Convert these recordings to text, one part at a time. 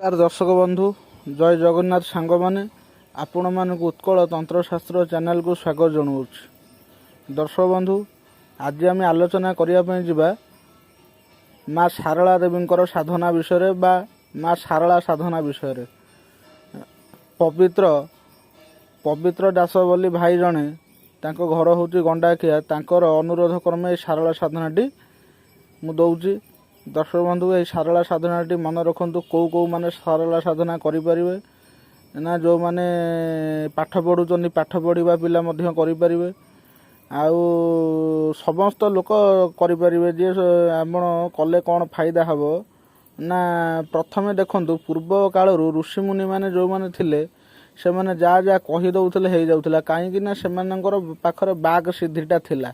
नमस्कार दर्शक बंधु जय जगन्नाथ सांग मैंने आपण मानक उत्कल तंत्रशास्त्र चैनल को स्वागत जनाऊँ। दर्शक बंधु आज आम आलोचना करने जावा माँ सारला देवी साधना विषय बा माँ सारला साधना विषय। पवित्र पवित्र दास बोली भाई जड़े घर हूँ गंडाखिया तांकर अनुरोध क्रमे सारला साधनाटी मु दौची। दर्शक बंधु ये सारला साधनाटी मन रखु कौ कौ मैंने सारला साधना करें ना जो मैंने पाठ पढ़ुं पाठ पढ़ा पिला करें आउ समस्त लोक करें जे आप कले कौन फायदा हम ना प्रथमे देखु पूर्व काल ऋषिमुनि मैंने जो मैंने थिले से मैंने जहाँ जहाँ कहीदे हो जाऊला कहीं से पाखर बाघ सिद्धिटा थिला।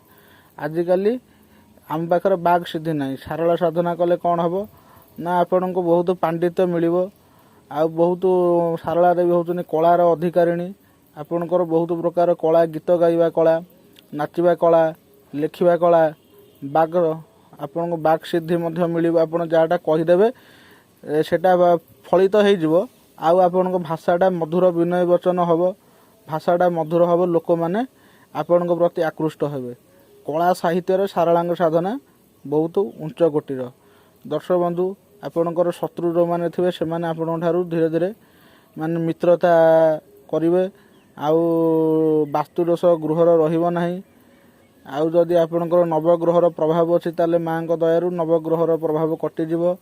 आजिकल आम पाखे बाघ सिद्धि ना सारला साधना कले कौन हम ना आपण को बहुत पांडित्य मिल बहुत सारला देवी हूँ कलार अधिकारिणी आपणकर बहुत प्रकार कला गीत गाइबा कला नाचवा कला लिखा कला बाघ आपण को बाघ सिद्धि मिल आप जहाँटा कहीदेवे सेटा फलित हो आपण को भाषाटा मधुर विनय वचन हम भाषाटा मधुर हम लोक मैंने आपण प्रति आकृष्ट हेबे। कला साहित्य सारला साधना बहुत उच्च कोटीर। दर्शक बंधु आपणकर शत्रु जो मैंने थे से धीरे धीरे माने मित्रता करेंगे आउ वास्तुदोष गृहर रही आउ जदि आपणकर नवग्रहर प्रभाव अच्छी ताले माँ दयारू नवग्रहर प्रभाव कटिଯିव।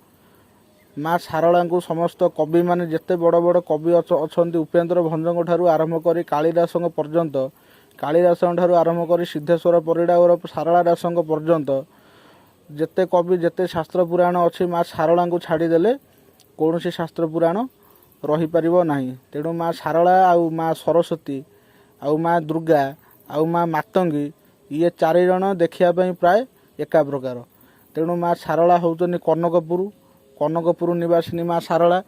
माँ सारला को समस्त कवि माने जिते बड़ बड़ कवि अच्छा उपेन्द्र भंजों ठारू आरंभ कर कालिदास पर्यंत कालिदास ठारू आरंभ कर सिद्धेश्वर परिड़ा और सारला दास पर्यंत जेते कवि जेते शास्त्र पुराण अच्छी माँ सारला को छाड़देले कौन सी शास्त्र पुराण रही पारिबो नाही। तेणु माँ सारला आउ माँ सरस्वती आउ माँ दुर्गा आउ माँ मातंगी ये चारि जण देखियापी प्राय एका प्रकार। तेणु माँ सारला होउचनी कनकपुर निवासिनी माँ सारला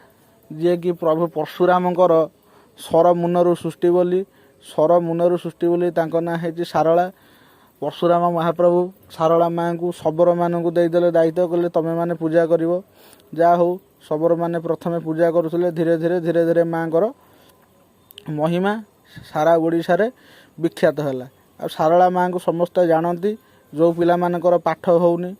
जी कि प्रभु परशुरामकर सर मुनरु सृष्टि बोली सर मुनरु सृष्टि बोली तांको ना है सारला। परशुराम महाप्रभु सारला माँ को शबर मानू देदेले दायित्व कले तमें मैंने पूजा कर जहाँ हो शबर मैंने प्रथमे पूजा करुले धीरे धीरे माँ को महिमा सारा ओडिशा रे विख्यात है। आ सारला माँ को समस्ते जानती जो पिला मानकर पाठ होनी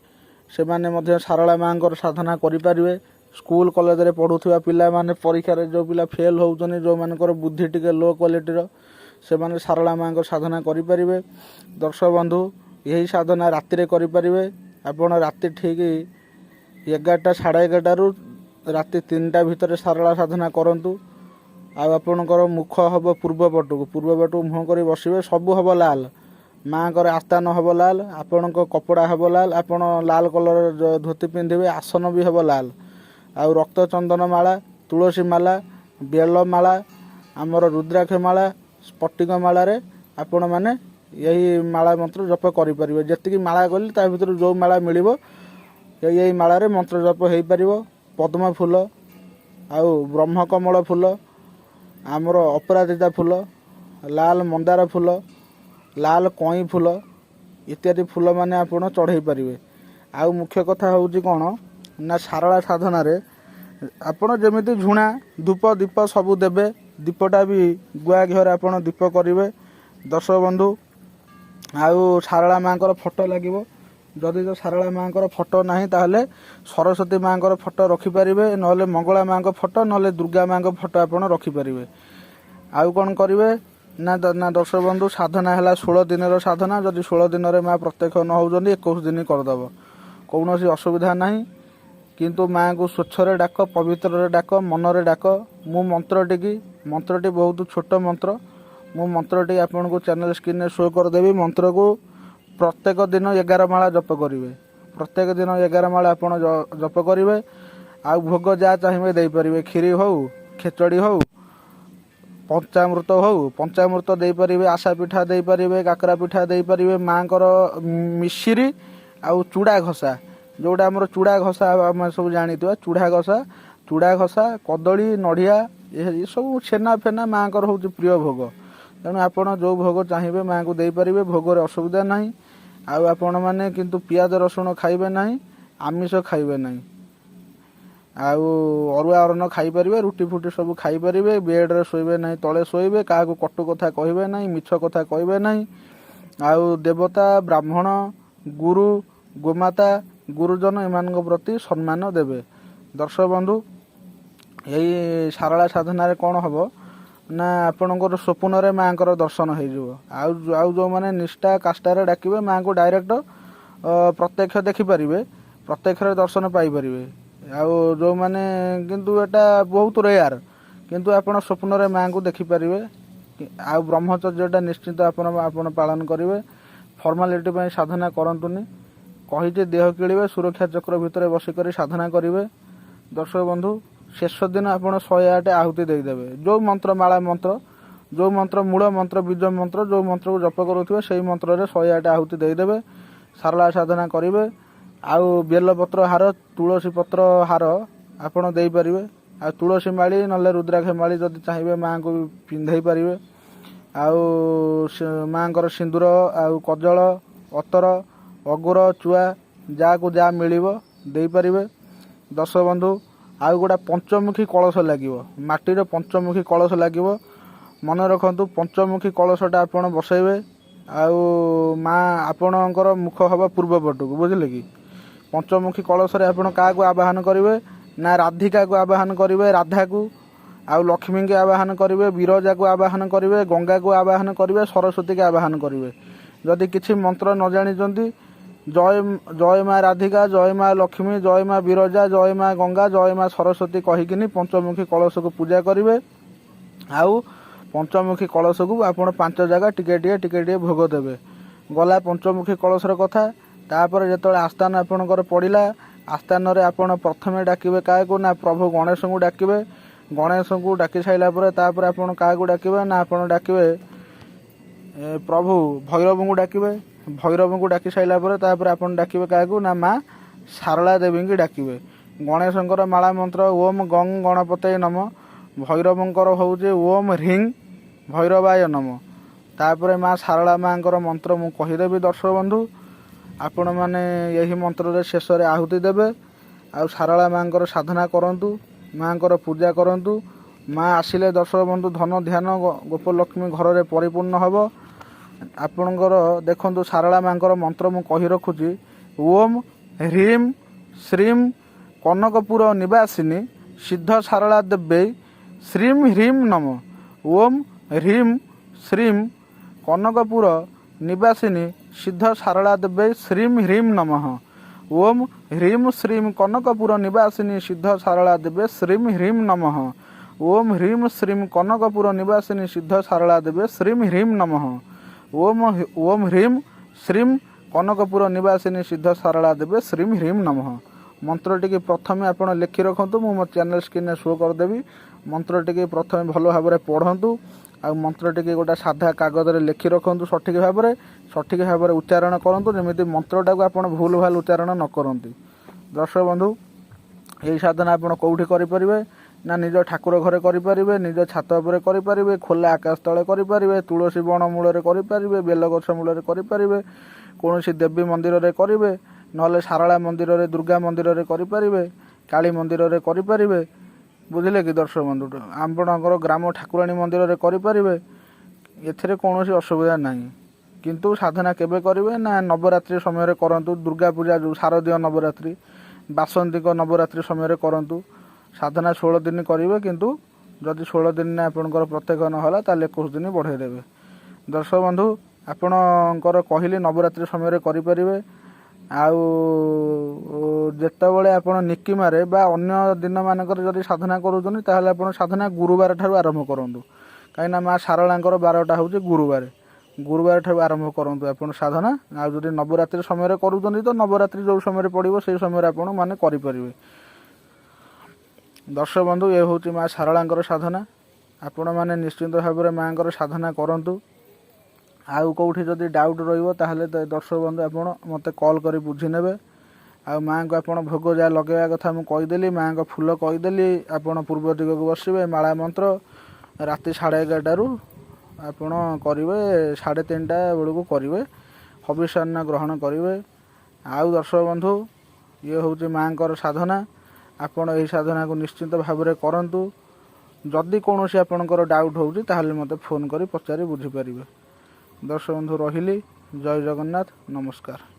से माने सारला माँ साधना करें। स्कूल कॉलेज रे पढ़ुवा पिला माने परीक्षा रे जो पिला फेल होउचनी जो मानकर बुद्धि टिके लो क्वालिटीर से माने सारला माँ साधना करें। दर्शक बंधु यही साधना राति करें आपण राति ठीक 11टा साढ़े 11टारू राति 3टा भितर सारला साधना करंतु। आपणकर मुख हम पूर्व पटू मुह कर बसवे सबू हम लाल माँ को आस्थान हम लाल आपण कपड़ा हम लाल आपण लाल कलर धोती पिंधे आसन भी हम लाल आउ रक्त चंदन माला तुलसी माला बेल माला आमर रुद्राक्ष माला स्फटिक मालारे आपण माने यही माला मंत्र जप करें। जी माला गली ता भीतर जो माला मिल यही मालारे मंत्र जप हो पार। पद्म फूल आउ ब्रह्मकमल फूल आमर अपराजिता फूल लाल मंदार फूल लाल कई फूल इत्यादि फूल माने आपण चढ़ाई पारे। आउ मुख्य कथा हूँ कौन ना सारला साधना रे आपण जमी झुणा धूप दीप सबू देवे दीपटा भी गुआ घिर आप दीप करेंगे। दर्शक बंधु आउ सारला माँ फोटो लगे जदि तो सारला माँ फोटो ना ताहले सरस्वती माँ फोटो रखिपारे ना मंगला माँ फोटो ना दुर्गा माँ फोटो आप रखिपारे। आउ कौन करेंगे ना दर्शक बंधु साधना है 16 दिन साधना जदि 16 दिन में माँ प्रत्यक्ष न हो 21 दिन करदेव कौन असुविधा ना किंतु माँ को स्वच्छरे डाक पवित्र डाक मनरे डाक। मु मंत्रटी बहुत छोट मंत्र मु मंत्रटी आपन को चैनल स्क्रीन में शो करदेवी। मंत्र को प्रत्येक दिन 11 माला जप करेंगे प्रत्येक दिन 11 माला आप जप करेंगे। आ भोग जहाँ चाहिए दे पारे खीरी हो खेचड़ी हो पंचामृत दे पारे आशा पिठा दे पारे काकरा पिठा दे पारे माँ को मिश्री आउ चूड़ा घसा जोटा आम चूड़ा घसा आम सब जानी चूड़ा घसा कदली नड़िया ये सब छेना फेना माँ को हूँ प्रिय भोग। तेणु आपड़ जो भोग चाहिए माँ को दे पारे भोगर असुविधा ना आपण मैंने किंतु पियाज रसुण खाइबे ना आमिष खाइबे ना ଆଉ ଅରୁଆ ଅନ୍ନ ଖାଇପାରିବେ, ରୁଟି ଫୁଟି ସବୁ ଖାଇପାରିବେ, ବେଡ଼୍ରେ ଶୋଇବେ ନାହିଁ, ତଳେ ଶୋଇବେ, କାହାକୁ କଟୁ କଥା କହିବେ ନାହିଁ, ମିଛ କଥା କହିବେ ନାହିଁ। ଆଉ ଦେବତା, ବ୍ରାହ୍ମଣ, ଗୁରୁ, ଗୋମାତା, ଗୁରୁଜନ ଏମାନଙ୍କ ପ୍ରତି ସମ୍ମାନ ଦେବେ। ଦର୍ଶକ ବନ୍ଧୁ, ଏଇ ସାରଳା ସାଧନାରେ କ'ଣ ହେବ ନା ଆପଣଙ୍କର ସ୍ୱପ୍ନରେ ମାଆଙ୍କର ଦର୍ଶନ ହେଇଯିବ। ଆଉ ଯେଉଁମାନେ ନିଷ୍ଠା କାଷ୍ଠାରେ ଡାକିବେ ମାଆଙ୍କୁ ଡାଇରେକ୍ଟ ପ୍ରତ୍ୟକ୍ଷ ଦେଖିପାରିବେ, ପ୍ରତ୍ୟକ୍ଷରେ ଦର୍ଶନ ପାଇପାରିବେ। ଆଉ ଯେଉଁମାନେ କିନ୍ତୁ ଏଟା ବହୁତ ରେୟାର, କିନ୍ତୁ ଆପଣ ସ୍ୱପ୍ନରେ ମାଆଙ୍କୁ ଦେଖିପାରିବେ। ଆଉ ବ୍ରହ୍ମଚର୍ଯ୍ୟଟା ନିଶ୍ଚିତ ଆପଣ ପାଳନ କରିବେ। ଫର୍ମାଲିଟି ପାଇଁ ସାଧନା କରନ୍ତୁନି। କହିଛି ଦେହ କିଳିବେ, ସୁରକ୍ଷା ଚକ୍ର ଭିତରେ ବସିକରି ସାଧନା କରିବେ। ଦର୍ଶକ ବନ୍ଧୁ, ଶେଷ ଦିନ ଆପଣ 108 ଆହୁତି ଦେଇଦେବେ। ଯେଉଁ ମନ୍ତ୍ର, ମାଳା ମନ୍ତ୍ର, ଯେଉଁ ମନ୍ତ୍ର ମୂଳ ମନ୍ତ୍ର, ବୀଜ ମନ୍ତ୍ର, ଯେଉଁ ମନ୍ତ୍ରକୁ ଜପ କରୁଥିବେ ସେଇ ମନ୍ତ୍ରରେ 108 ଆହୁତି ଦେଇଦେବେ। ସାରଳା ସାଧନା କରିବେ। ଆଉ ବେଲପତ୍ର ହାର, ତୁଳସୀ ପତ୍ର ହାର ଆପଣ ଦେଇପାରିବେ। ଆଉ ତୁଳସୀ ମାଳି ନହେଲେ ରୁଦ୍ରାକ୍ଷ ମାଳି ଯଦି ଚାହିଁବେ ମାଆଙ୍କୁ ପିନ୍ଧେଇ ପାରିବେ। ଆଉ ମାଆଙ୍କର ସିନ୍ଦୁର, ଆଉ କଜଳ, ଅତର, ଅଗୁର, ଚୁଆ ଯାହାକୁ ଯାହା ମିଳିବ ଦେଇପାରିବେ। ଦର୍ଶକ ବନ୍ଧୁ, ଆଉ ଗୋଟେ ପଞ୍ଚମୁଖୀ କଳସ ଲାଗିବ, ମାଟିର ପଞ୍ଚମୁଖୀ କଳସ ଲାଗିବ। ମନେ ରଖନ୍ତୁ, ପଞ୍ଚମୁଖୀ କଳସଟା ଆପଣ ବସେଇବେ। ଆଉ ମା ଆପଣଙ୍କର ମୁଖ ହେବ ପୂର୍ବ ପଟକୁ, ବୁଝିଲେ କି? ପଞ୍ଚମୁଖୀ କଳସରେ ଆପଣ କାହାକୁ ଆବାହନ କରିବେ ନା ରାଧିକାକୁ ଆବାହନ କରିବେ, ରାଧାକୁ। ଆଉ ଲକ୍ଷ୍ମୀଙ୍କୁ ଆବାହନ କରିବେ, ବିରଜାକୁ ଆବାହନ କରିବେ, ଗଙ୍ଗାକୁ ଆବାହନ କରିବେ, ସରସ୍ୱତୀକୁ ଆବାହନ କରିବେ। ଯଦି କିଛି ମନ୍ତ୍ର ନ ଜାଣିଛନ୍ତି, ଜୟ ମା ରାଧିକା, ଜୟ ମା ଲକ୍ଷ୍ମୀ, ଜୟ ମା ବିରଜା, ଜୟ ମା ଗଙ୍ଗା, ଜୟ ମା ସରସ୍ୱତୀ କହିକିନି ପଞ୍ଚମୁଖୀ କଳସକୁ ପୂଜା କରିବେ। ଆଉ ପଞ୍ଚମୁଖୀ କଳସକୁ ଆପଣ 5 ଜାଗା ଟିକେ ଟିକେ ଭୋଗ ଦେବେ। ଗଲା ପଞ୍ଚମୁଖୀ କଳସର କଥା। ତାପରେ ଯେତେବେଳେ ଆସ୍ଥାନ ଆପଣଙ୍କର ପଡ଼ିଲା, ଆସ୍ଥାନରେ ଆପଣ ପ୍ରଥମେ ଡାକିବେ କାହାକୁ ନା ପ୍ରଭୁ ଗଣେଶଙ୍କୁ ଡାକିବେ। ଗଣେଶଙ୍କୁ ଡାକି ସାରିଲା ପରେ ତାପରେ ଆପଣ କାହାକୁ ଡାକିବେ ନା ଆପଣ ଡାକିବେ ପ୍ରଭୁ ଭୈରବଙ୍କୁ ଡାକିବେ। ଭୈରବଙ୍କୁ ଡାକି ସାରିଲା ପରେ ତାପରେ ଆପଣ ଡାକିବେ କାହାକୁ ନା ମା ସାରଳା ଦେବୀଙ୍କୁ ଡାକିବେ। ଗଣେଶଙ୍କର ମାଳା ମନ୍ତ୍ର ଓମ୍ ଗଂ ଗଣପତେ ନମ। ଭୈରବଙ୍କର ହେଉଛି ଓମ୍ ହ୍ରିଂ ଭୈରବାୟ ନମ। ତାପରେ ମା ସାରଳା ମାଙ୍କର ମନ୍ତ୍ର ମୁଁ କହିଦେବି। ଦର୍ଶକ ବନ୍ଧୁ, ଆପଣମାନେ ଏହି ମନ୍ତ୍ରରେ ଶେଷରେ ଆହୁତି ଦେବେ। ଆଉ ସାରଳା ମାଙ୍କର ସାଧନା କରନ୍ତୁ, ମାଙ୍କର ପୂଜା କରନ୍ତୁ। ମା ଆସିଲେ ଦର୍ଶକ ବନ୍ଧୁ ଧନ ଧ୍ୟାନ ଗୋପଲକ୍ଷ୍ମୀ ଘରରେ ପରିପୂର୍ଣ୍ଣ ହେବ। ଆପଣଙ୍କର ଦେଖନ୍ତୁ, ସାରଳା ମାଙ୍କର ମନ୍ତ୍ର ମୁଁ କହି ରଖୁଛି। ଓମ୍ ହ୍ରିମ୍ ଶ୍ରୀମ୍ କନକପୁର ନିବାସିନୀ ସିଦ୍ଧ ସାରଳା ଦେବେ ଶ୍ରୀମ୍ ହ୍ରିମ୍ ନମ। ଓମ୍ ହ୍ରିମ୍ ଶ୍ରୀମ୍ କନକପୁର ନିବାସିନୀ ସିଦ୍ଧ ସାରଳା ଦେବେ ଶ୍ରୀମ୍ ହ୍ରିମ୍ ନମଃ। ଓମ୍ ହ୍ରିମ୍ ଶ୍ରୀମ୍ କନକପୁର ନିବାସିନୀ ସିଦ୍ଧ ସାରଳା ଦେବେ ଶ୍ରୀମ୍ ହ୍ରିମ୍ ନମଃ। ଓମ୍ ହ୍ରିମ୍ ଶ୍ରୀମ୍ କନକପୁର ନିବାସିନୀ ସିଦ୍ଧ ସାରଳା ଦେବେ ଶ୍ରୀମ୍ ହ୍ରିମ୍ ନମଃ। ଓମ୍ ହ୍ରିମ୍ ଶ୍ରୀମ୍ କନକପୁର ନିବାସିନୀ ସିଦ୍ଧ ସାରଳା ଦେବେ ଶ୍ରୀମ୍ ହ୍ରିମ୍ ନମଃ। ମନ୍ତ୍ରଟିକି ପ୍ରଥମେ ଆପଣ ଲେଖି ରଖନ୍ତୁ, ମୁଁ ମୋ ଚ୍ୟାନେଲ୍ ସ୍କ୍ରିନ୍ରେ ଶୋ କରିଦେବି। ମନ୍ତ୍ରଟିକି ପ୍ରଥମେ ଭଲ ଭାବରେ ପଢ଼ନ୍ତୁ। ଆଉ ମନ୍ତ୍ରଟିକି ଗୋଟେ ସାଧା କାଗଜରେ ଲେଖି ରଖନ୍ତୁ ସଠିକ୍ ଭାବରେ ଉଚ୍ଚାରଣ କରନ୍ତୁ, ଯେମିତି ମନ୍ତ୍ରଟାକୁ ଆପଣ ଭୁଲ ଭାଲ ଉଚ୍ଚାରଣ ନ କରନ୍ତି। ଦର୍ଶକ ବନ୍ଧୁ, ଏହି ସାଧନା ଆପଣ କେଉଁଠି କରିପାରିବେ ନା ନିଜ ଠାକୁର ଘରେ କରିପାରିବେ, ନିଜ ଛାତ ଉପରେ କରିପାରିବେ, ଖୋଲା ଆକାଶ ତଳେ କରିପାରିବେ, ତୁଳସୀ ବଣ ମୂଳରେ କରିପାରିବେ, ବେଲଗଛ ମୂଳରେ କରିପାରିବେ, କୌଣସି ଦେବୀ ମନ୍ଦିରରେ କରିବେ, ନହେଲେ ସାରଳା ମନ୍ଦିରରେ, ଦୁର୍ଗା ମନ୍ଦିରରେ କରିପାରିବେ, କାଳୀ ମନ୍ଦିରରେ କରିପାରିବେ। ବୁଝିଲେ କି ଦର୍ଶକ ବନ୍ଧୁ? ଆପଣଙ୍କର ଗ୍ରାମ ଠାକୁରାଣୀ ମନ୍ଦିରରେ କରିପାରିବେ। ଏଥିରେ କୌଣସି ଅସୁବିଧା ନାହିଁ। କିନ୍ତୁ ସାଧନା କେବେ କରିବେ ନା ନବରାତ୍ରି ସମୟରେ କରନ୍ତୁ। ଦୁର୍ଗା ପୂଜା ଯେଉଁ ଶାରଦୀୟ ନବରାତ୍ରି, ବାସନ୍ତିକ ନବରାତ୍ରି ସମୟରେ କରନ୍ତୁ। ସାଧନା 16 ଦିନ କରିବେ, କିନ୍ତୁ ଯଦି 16 ଦିନରେ ଆପଣଙ୍କର ପ୍ରତ୍ୟକ୍ଷ ନହେଲା ତାହେଲେ 21 ଦିନ ବଢ଼େଇ ଦେବେ। ଦର୍ଶକ ବନ୍ଧୁ, ଆପଣଙ୍କର କହିଲି ନବରାତ୍ରି ସମୟରେ କରିପାରିବେ। ଆଉ ଯେତେବେଳେ ଆପଣ ନିକିମାରେ ବା ଅନ୍ୟ ଦିନମାନଙ୍କରେ ଯଦି ସାଧନା କରୁଛନ୍ତି ତାହେଲେ ଆପଣ ସାଧନା ଗୁରୁବାର ଠାରୁ ଆରମ୍ଭ କରନ୍ତୁ। କାହିଁକିନା ମା ସାରଳାଙ୍କର ବାରଟା ହେଉଛି ଗୁରୁବାର ଠାରୁ ଆରମ୍ଭ କରନ୍ତୁ ଆପଣ ସାଧନା। ଆଉ ଯଦି ନବରାତ୍ରି ସମୟରେ କରୁଛନ୍ତି ତ ନବରାତ୍ରି ଯେଉଁ ସମୟରେ ପଡ଼ିବ ସେହି ସମୟରେ ଆପଣ ମାନେ କରିପାରିବେ। ଦର୍ଶକ ବନ୍ଧୁ, ଏ ହେଉଛି ମା ସାରଳାଙ୍କର ସାଧନା। ଆପଣମାନେ ନିଶ୍ଚିନ୍ତ ଭାବରେ ମାଙ୍କର ସାଧନା କରନ୍ତୁ। ଆଉ କେଉଁଠି ଯଦି ଡାଉଟ୍ ରହିବ ତାହେଲେ ଦର୍ଶକ ବନ୍ଧୁ ଆପଣ ମୋତେ କଲ୍ କରି ବୁଝି ନେବେ। ଆଉ ମାଆଙ୍କୁ ଆପଣ ଭୋଗ ଯାହା ଲଗାଇବା କଥା ମୁଁ କହିଦେଲି, ମାଆଙ୍କ ଫୁଲ କହିଦେଲି। ଆପଣ ପୂର୍ବ ଦିଗକୁ ବସିବେ, ମାଳା ମନ୍ତ୍ର ରାତି 11:30ରୁ ଆପଣ କରିବେ, 3:30 ବେଳକୁ କରିବେ, ହବିଷ୍ୟାନ୍ନ ଗ୍ରହଣ କରିବେ। ଆଉ ଦର୍ଶକ ବନ୍ଧୁ, ଇଏ ହେଉଛି ମାଆଙ୍କର ସାଧନା। ଆପଣ ଏହି ସାଧନାକୁ ନିଶ୍ଚିତ ଭାବରେ କରନ୍ତୁ। ଯଦି କୌଣସି ଆପଣଙ୍କର ଡାଉଟ୍ ହେଉଛି ତାହେଲେ ମୋତେ ଫୋନ୍ କରି ପଚାରି ବୁଝିପାରିବେ। ଦର୍ଶକ ବନ୍ଧୁ ରହିଲି। ଜୟ ଜଗନ୍ନାଥ, ନମସ୍କାର।